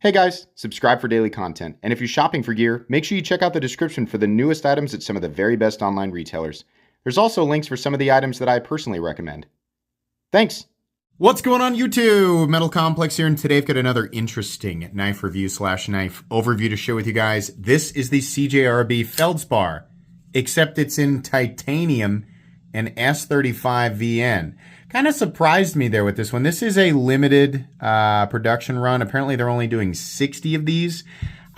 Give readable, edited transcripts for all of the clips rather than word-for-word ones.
Hey guys, subscribe for daily content. And if you're shopping for gear, make sure you check out the description for the newest items at some of the very best online retailers. There's also links for some of the items that I personally recommend. Thanks! What's going on YouTube? Metal Complex here, and today I've got another interesting knife review / knife overview to share with you guys. This is the CJRB Feldspar, except it's in titanium and S35 VN. Kind of surprised me there with this one. This is a limited production run. Apparently they're only doing 60 of these.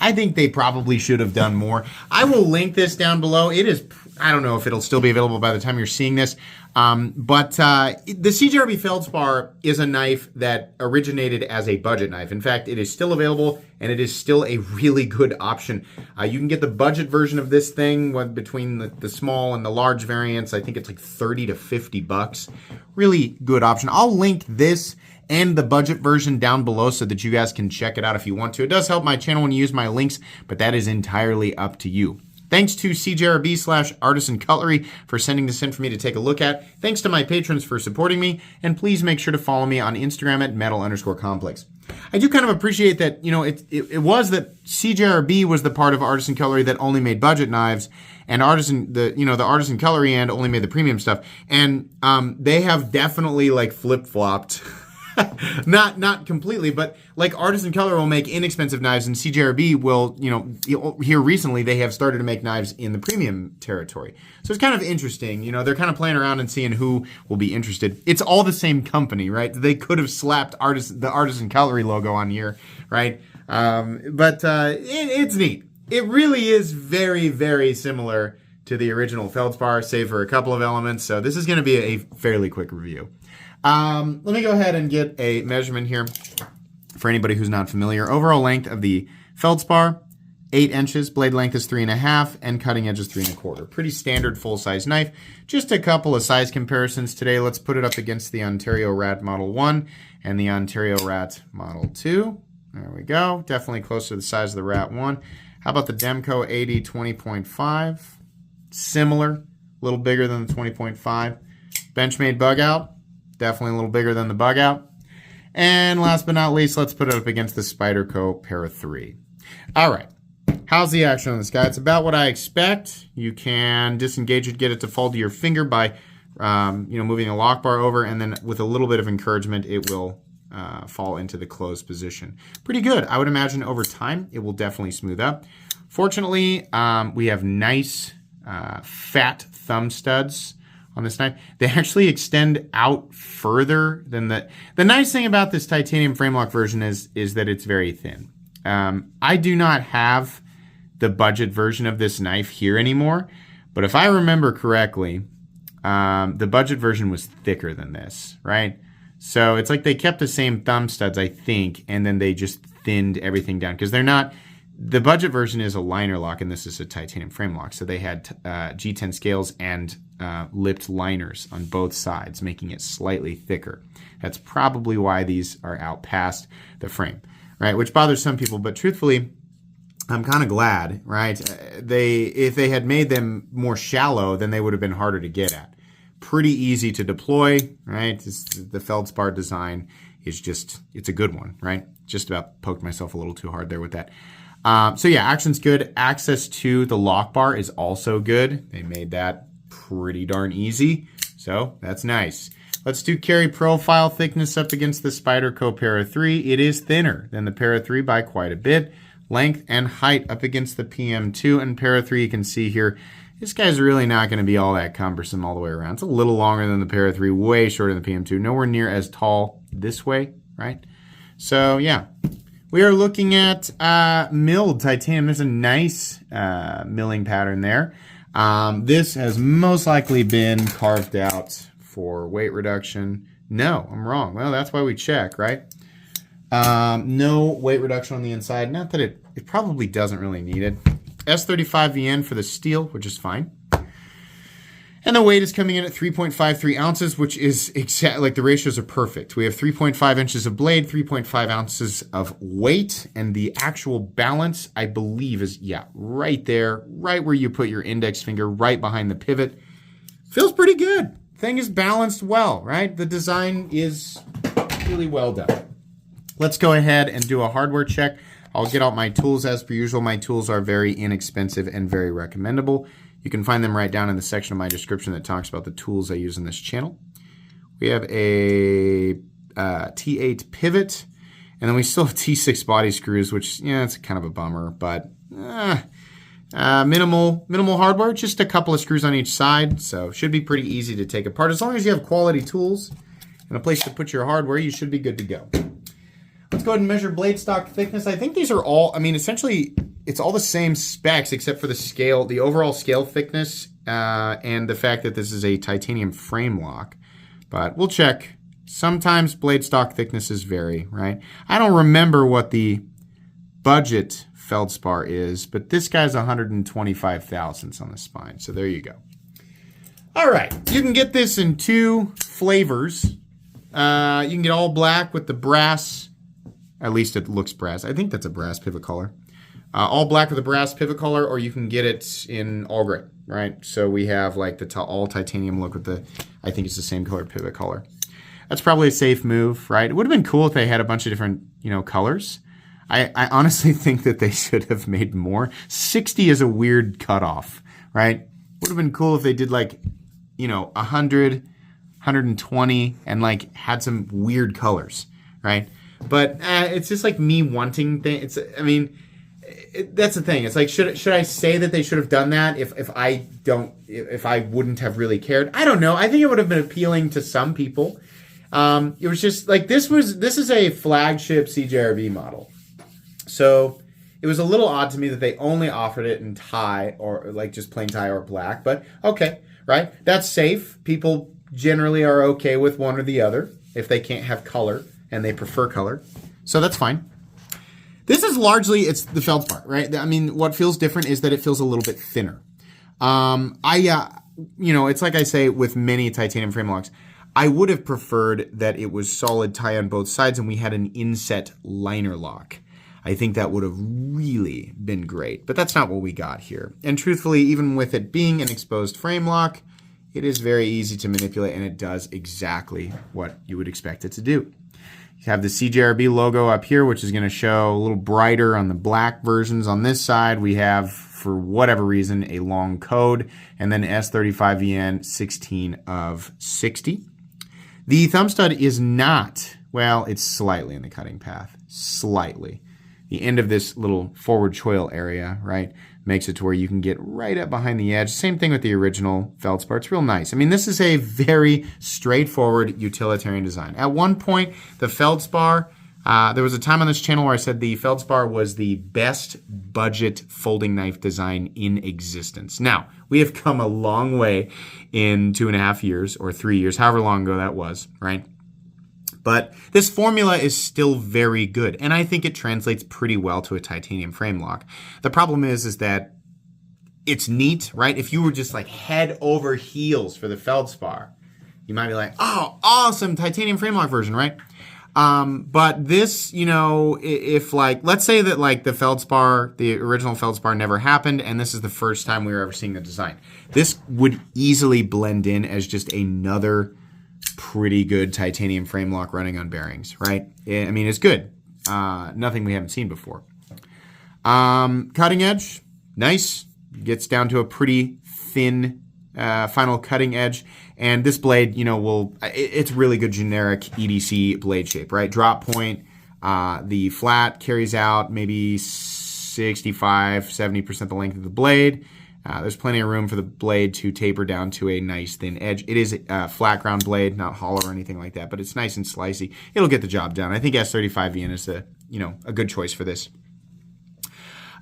I think they probably should have done more. I will link this down below. It is, I don't know if it'll still be available by the time you're seeing this. But the CJRB Feldspar is a knife that originated as a budget knife. In fact, it is still available and it is still a really good option. You can get the budget version of this thing between the small and the large variants. I think it's like 30 to 50 bucks. Really good option. I'll link this and the budget version down below so that you guys can check it out if you want to. It does help my channel when you use my links, but that is entirely up to you. Thanks to CJRB / Artisan Cutlery for sending this in for me to take a look at. Thanks to my patrons for supporting me, and please make sure to follow me on Instagram at metal_complex. I do kind of appreciate that, you know, it was that CJRB was the part of Artisan Cutlery that only made budget knives, and the Artisan Cutlery end only made the premium stuff, and they have definitely like flip-flopped. Not completely, but like Artisan Cutlery will make inexpensive knives, and CJRB will, here recently they have started to make knives in the premium territory. So it's kind of interesting. You know, they're kind of playing around and seeing who will be interested. It's all the same company, right? They could have slapped the Artisan Cutlery logo on here, right? It's neat. It really is very, very similar to the original Feldspar, save for a couple of elements. So this is going to be a fairly quick review. Let me go ahead and get a measurement here for anybody who's not familiar. Overall length of the Feldspar, 8 inches. Blade length is 3.5, and cutting edge is 3.25. Pretty standard full-size knife. Just a couple of size comparisons today. Let's put it up against the Ontario Rat Model 1 and the Ontario Rat Model 2. There we go. Definitely close to the size of the Rat 1. How about the Demco 80 20.5? Similar. A little bigger than the 20.5. Benchmade bug out. Definitely a little bigger than the bug out. And last but not least, let's put it up against the Spyderco Para 3. All right. How's the action on this guy? It's about what I expect. You can disengage it, get it to fall to your finger by moving a lock bar over, and then with a little bit of encouragement, it will fall into the closed position. Pretty good. I would imagine over time, it will definitely smooth up. Fortunately, we have nice fat thumb studs on this knife. They actually extend out further than the nice thing about this titanium frame lock version is that it's very thin. I do not have the budget version of this knife here anymore, but if I remember correctly, the budget version was thicker than this, right? So it's like they kept the same thumb studs, I think, and then they just thinned everything down because they're not. The budget version is a liner lock, and this is a titanium frame lock. So they had G10 scales and lipped liners on both sides, making it slightly thicker. That's probably why these are out past the frame, right? Which bothers some people, but truthfully, I'm kind of glad, right? If they had made them more shallow, then they would have been harder to get at. Pretty easy to deploy, right? The Feldspar design is it's a good one, right? Just about poked myself a little too hard there with that. So yeah, action's good. Access to the lock bar is also good. They made that pretty darn easy. So that's nice. Let's do carry profile thickness up against the Spyderco Para 3. It is thinner than the Para 3 by quite a bit. Length and height up against the PM2 and Para 3, you can see here, this guy's really not going to be all that cumbersome all the way around. It's a little longer than the Para 3, way shorter than the PM2. Nowhere near as tall this way, right? So yeah. We are looking at milled titanium. There's a nice milling pattern there. This has most likely been carved out for weight reduction. No, I'm wrong. Well, that's why we check, right? No weight reduction on the inside. Not that it probably doesn't really need it. S35 VN for the steel, which is fine. And the weight is coming in at 3.53 ounces, which is exact, like the ratios are perfect. We have 3.5 inches of blade, 3.5 ounces of weight, and the actual balance, I believe, is, yeah, right there, right where you put your index finger, right behind the pivot. Feels pretty good. Thing is balanced well, right? The design is really well done. let's go ahead and do a hardware check. I'll get out my tools as per usual. My tools are very inexpensive and very recommendable. You can find them right down in the section of my description that talks about the tools I use in this channel. We have a T8 pivot, and then we still have T6 body screws, which, yeah, it's kind of a bummer, but minimal hardware, just a couple of screws on each side, so should be pretty easy to take apart. As long as you have quality tools and a place to put your hardware, you should be good to go. Let's go ahead and measure blade stock thickness. I think these are all, I mean, essentially, it's all the same specs except for the scale, the overall scale thickness, and the fact that this is a titanium frame lock. But we'll check. Sometimes blade stock thicknesses vary, right? I don't remember what the budget Feldspar is, but this guy's 125 thousandths on the spine. So there you go. All right, you can get this in two flavors. You can get all black with the brass. At least it looks brass. I think that's a brass pivot collar. All black with a brass pivot collar, or you can get it in all gray, right? So we have like the all titanium look with the, I think it's the same color pivot collar. That's probably a safe move, right? It would have been cool if they had a bunch of different, colors. I honestly think that they should have made more. 60 is a weird cutoff, right? Would have been cool if they did like, 100, 120, and like had some weird colors, right? But it's just like me wanting things. That's the thing. It's like, should I say that they should have done that if I wouldn't have really cared? I don't know. I think it would have been appealing to some people. It was just like, this is a flagship CJRB model. So it was a little odd to me that they only offered it in tie or like just plain tie or black, but okay, right? That's safe. People generally are okay with one or the other if they can't have color and they prefer color. So that's fine. This is largely, it's the Feldspar, right? I mean, what feels different is that it feels a little bit thinner. It's like I say with many titanium frame locks, I would have preferred that it was solid tie on both sides and we had an inset liner lock. I think that would have really been great, but that's not what we got here. And truthfully, even with it being an exposed frame lock, it is very easy to manipulate and it does exactly what you would expect it to do. You have the CJRB logo up here, which is going to show a little brighter on the black versions. On this side, we have, for whatever reason, a long code, and then S35VN 16 of 60. The thumb stud is not, well, it's slightly in the cutting path, slightly. The end of this little forward choil area, right, makes it to where you can get right up behind the edge. Same thing with the original Feldspar. It's real nice. I mean, this is a very straightforward utilitarian design. At one point, the Feldspar, there was a time on this channel where I said the Feldspar was the best budget folding knife design in existence. Now, we have come a long way in 2.5 years or 3 years, however long ago that was, right? But this formula is still very good, and I think it translates pretty well to a titanium frame lock. The problem is that it's neat, right? If you were just like head over heels for the Feldspar, you might be like, oh, awesome, titanium frame lock version, right? But this, if like, let's say that like the Feldspar, the original Feldspar never happened, and this is the first time we were ever seeing the design. This would easily blend in as just another pretty good titanium frame lock running on bearings, right? I mean, it's good. Nothing we haven't seen before. Cutting edge, nice. Gets down to a pretty thin final cutting edge. And this blade, it's really good generic EDC blade shape, right? Drop point, the flat carries out maybe 65, 70% the length of the blade. There's plenty of room for the blade to taper down to a nice thin edge. It is a flat ground blade, not hollow or anything like that, but it's nice and slicey. It'll get the job done. I think S35VN is a good choice for this.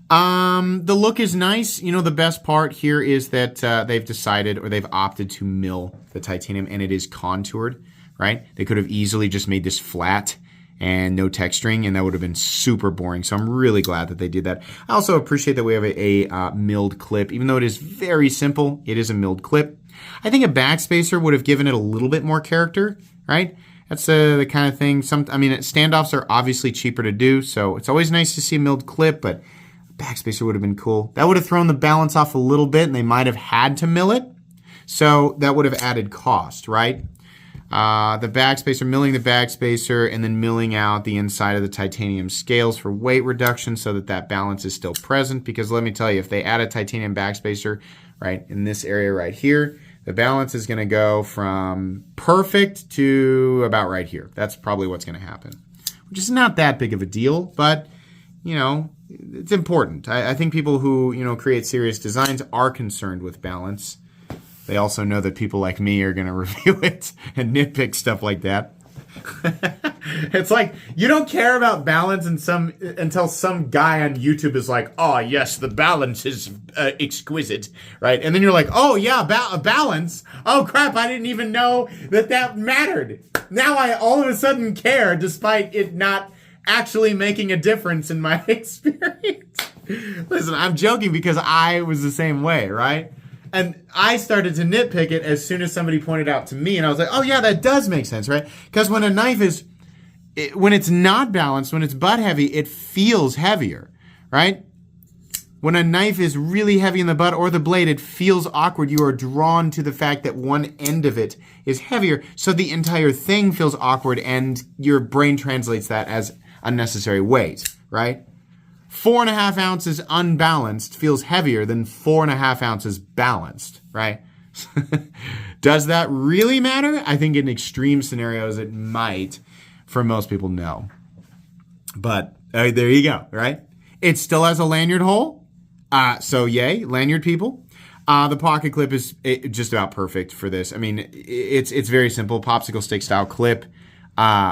The look is nice. The best part here is that they've decided or they've opted to mill the titanium and it is contoured, right? They could have easily just made this flat and no texturing, and that would have been super boring. So I'm really glad that they did that. I also appreciate that we have a milled clip. Even though it is very simple, it is a milled clip. I think a backspacer would have given it a little bit more character, right? That's the kind of thing. Standoffs are obviously cheaper to do, so it's always nice to see a milled clip, but a backspacer would have been cool. That would have thrown the balance off a little bit, and they might have had to mill it, so that would have added cost, right? The backspacer, milling the backspacer, and then milling out the inside of the titanium scales for weight reduction so that that balance is still present. Because let me tell you, if they add a titanium backspacer right in this area right here, the balance is going to go from perfect to about right here. That's probably what's going to happen, which is not that big of a deal, but, you know, it's important. I think people who, you know, create serious designs are concerned with balance. They also know that people like me are going to review it and nitpick stuff like that. It's like you don't care about balance until some guy on YouTube is like, "Oh yes, the balance is exquisite," right? And then you're like, "Oh yeah, balance. Oh crap, I didn't even know that mattered." Now I all of a sudden care, despite it not actually making a difference in my experience. Listen, I'm joking because I was the same way, right? And I started to nitpick it as soon as somebody pointed out to me, and I was like, oh yeah, that does make sense, right? Because when a knife when it's not balanced, when it's butt heavy, it feels heavier, right? When a knife is really heavy in the butt or the blade, it feels awkward. You are drawn to the fact that one end of it is heavier, so the entire thing feels awkward, and your brain translates that as unnecessary weight, right? 4.5 ounces unbalanced feels heavier than 4.5 ounces balanced, right? Does that really matter? I think in extreme scenarios it might. For most people, no. But there you go, right? It still has a lanyard hole. So yay, lanyard people. The pocket clip is just about perfect for this. I mean, it's very simple, popsicle stick style clip.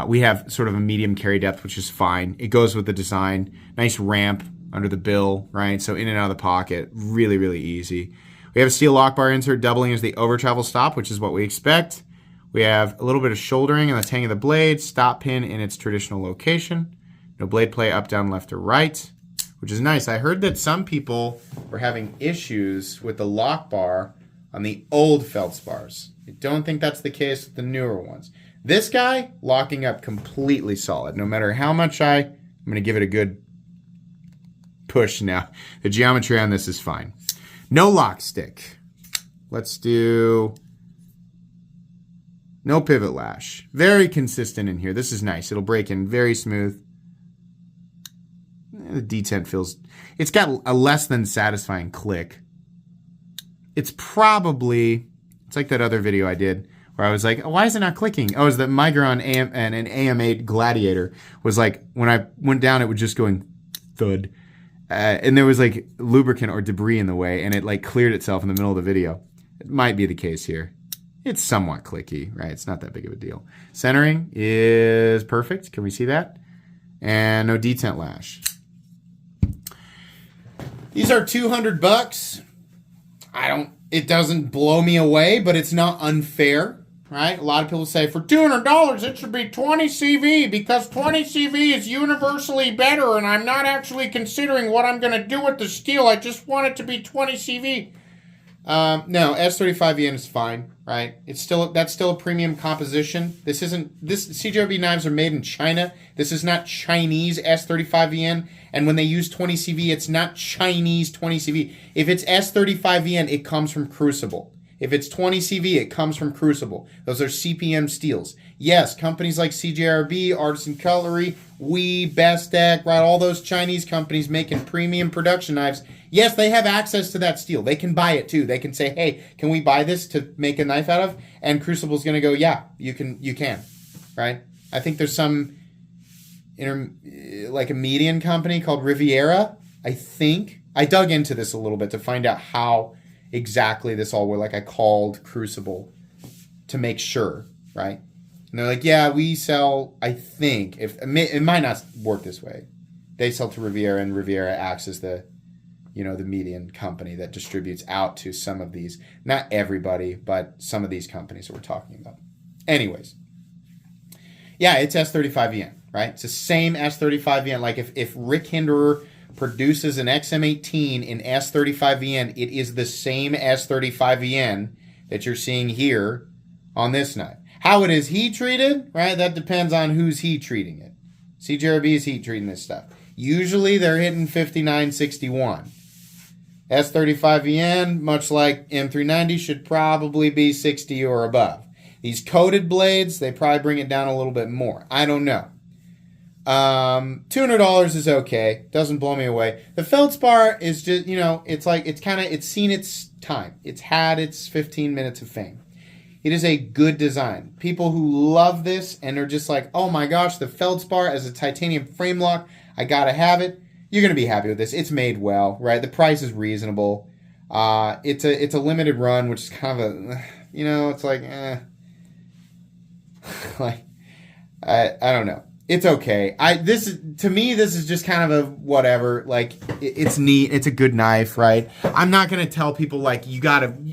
We have sort of a medium carry depth, which is fine. It goes with the design. Nice ramp under the bill, right? So in and out of the pocket, really, really easy. We have a steel lock bar insert doubling as the over travel stop, which is what we expect. We have a little bit of shouldering on the tang of the blade, stop pin in its traditional location. No blade play up, down, left, or right, which is nice. I heard that some people were having issues with the lock bar on the old Feldspars. I don't think that's the case with the newer ones. This guy, locking up completely solid. No matter how much I'm going to give it a good push now. The geometry on this is fine. No lock stick. Let's do no pivot lash. Very consistent in here. This is nice. It'll break in very smooth. The detent feels, it's got a less than satisfying click. It's like that other video I did where I was like, oh, why is it not clicking? Oh, it's the Migron and an AM8 Gladiator was like, when I went down, it was just going thud. And there was like lubricant or debris in the way, and it like cleared itself in the middle of the video. It might be the case here. It's somewhat clicky, right? It's not that big of a deal. Centering is perfect. Can we see that? And no detent lash. These are $200. It doesn't blow me away, but it's not unfair, right? A lot of people say for $200 it should be 20 CV because 20 CV is universally better, and I'm not actually considering what I'm going to do with the steel. I just want it to be 20 CV. No, S35VN is fine, right? That's still a premium composition. This CJRB knives are made in China. This is not Chinese S35VN. And when they use 20 CV, it's not Chinese 20 CV. If it's S35VN, it comes from Crucible. If it's 20 CV, it comes from Crucible. Those are CPM steels. Yes, companies like CJRB, Artisan Cutlery, Bestech, right? All those Chinese companies making premium production knives. Yes, they have access to that steel. They can buy it too. They can say, hey, can we buy this to make a knife out of? And Crucible's going to go, yeah, you can, right? I think there's some, like a median company called Riviera, I think. I dug into this a little bit to find out how exactly this all worked. Like I called Crucible to make sure, right? And they're like, yeah, we sell, I think, it might not work this way. They sell to Riviera, and Riviera acts as the median company that distributes out to some of these, not everybody, but some of these companies that we're talking about. Anyways, yeah, it's S35VN, right? It's the same S35VN. Like if Rick Hinderer produces an XM18 in S35VN, it is the same S35VN that you're seeing here on this knife. How it is heat treated, right? That depends on who's heat treating it. CJRB is heat treating this stuff. Usually they're hitting 5961. S35VN, much like M390, should probably be 60 or above. These coated blades, they probably bring it down a little bit more. I don't know. $200 is okay. Doesn't blow me away. The Feldspar is just, it's seen its time. It's had its 15 minutes of fame. It is a good design. People who love this and are just like, oh my gosh, the Feldspar as a titanium frame lock, I gotta have it. You're gonna be happy with this. It's made well, right? The price is reasonable. It's a limited run, which is kind of a, it's like, like, I don't know. It's okay. To me, this is just kind of a whatever. Like, it's neat. It's a good knife, right? I'm not gonna tell people like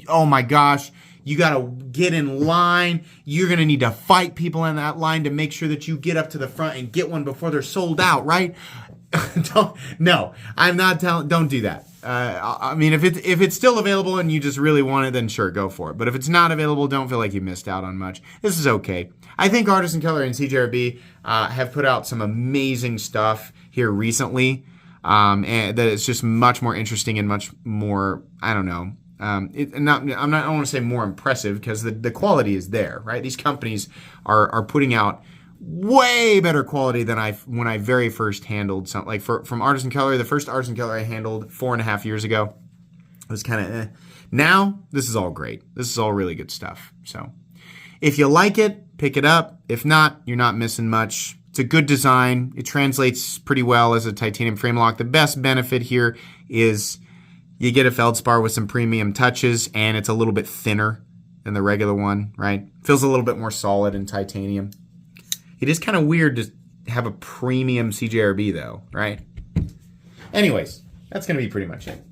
oh my gosh, you gotta get in line. You're gonna need to fight people in that line to make sure that you get up to the front and get one before they're sold out, right? No, I'm not telling. Don't do that. I mean, if it's still available and you just really want it, then sure, go for it. But if it's not available, don't feel like you missed out on much. This is okay. I think Artisan Color and CJRB have put out some amazing stuff here recently, and that it's just much more interesting and much more, I don't know. I don't want to say more impressive because the quality is there, right? These companies are putting out way better quality than when I very first handled something. Like from Artisan Color, the first Artisan Color I handled 4.5 years ago, it was kind of eh. Now, this is all great. This is all really good stuff. So if you like it, pick it up. If not, you're not missing much. It's a good design. It translates pretty well as a titanium frame lock. The best benefit here is you get a Feldspar with some premium touches, and it's a little bit thinner than the regular one, right? Feels a little bit more solid in titanium. It is kind of weird to have a premium CJRB though, right? Anyways, that's going to be pretty much it.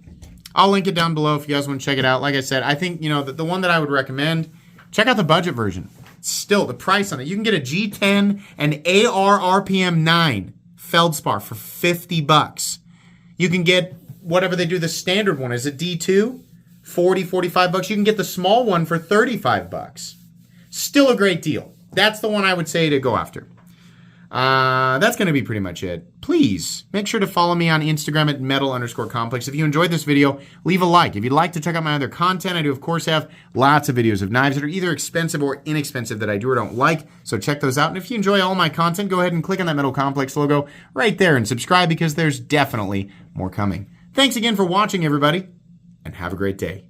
I'll link it down below if you guys want to check it out. Like I said, I think, the one that I would recommend, check out the budget version. Still, the price on it. You can get a G10 and AR RPM 9 Feldspar for $50. You can get whatever they do, the standard one. Is it D2? $45. You can get the small one for $35. Still a great deal. That's the one I would say to go after. That's going to be pretty much it. Please make sure to follow me on Instagram at metal_complex. If you enjoyed this video, leave a like. If you'd like to check out my other content, I do, of course, have lots of videos of knives that are either expensive or inexpensive that I do or don't like. So check those out. And if you enjoy all my content, go ahead and click on that Metal Complex logo right there and subscribe because there's definitely more coming. Thanks again for watching, everybody, and have a great day.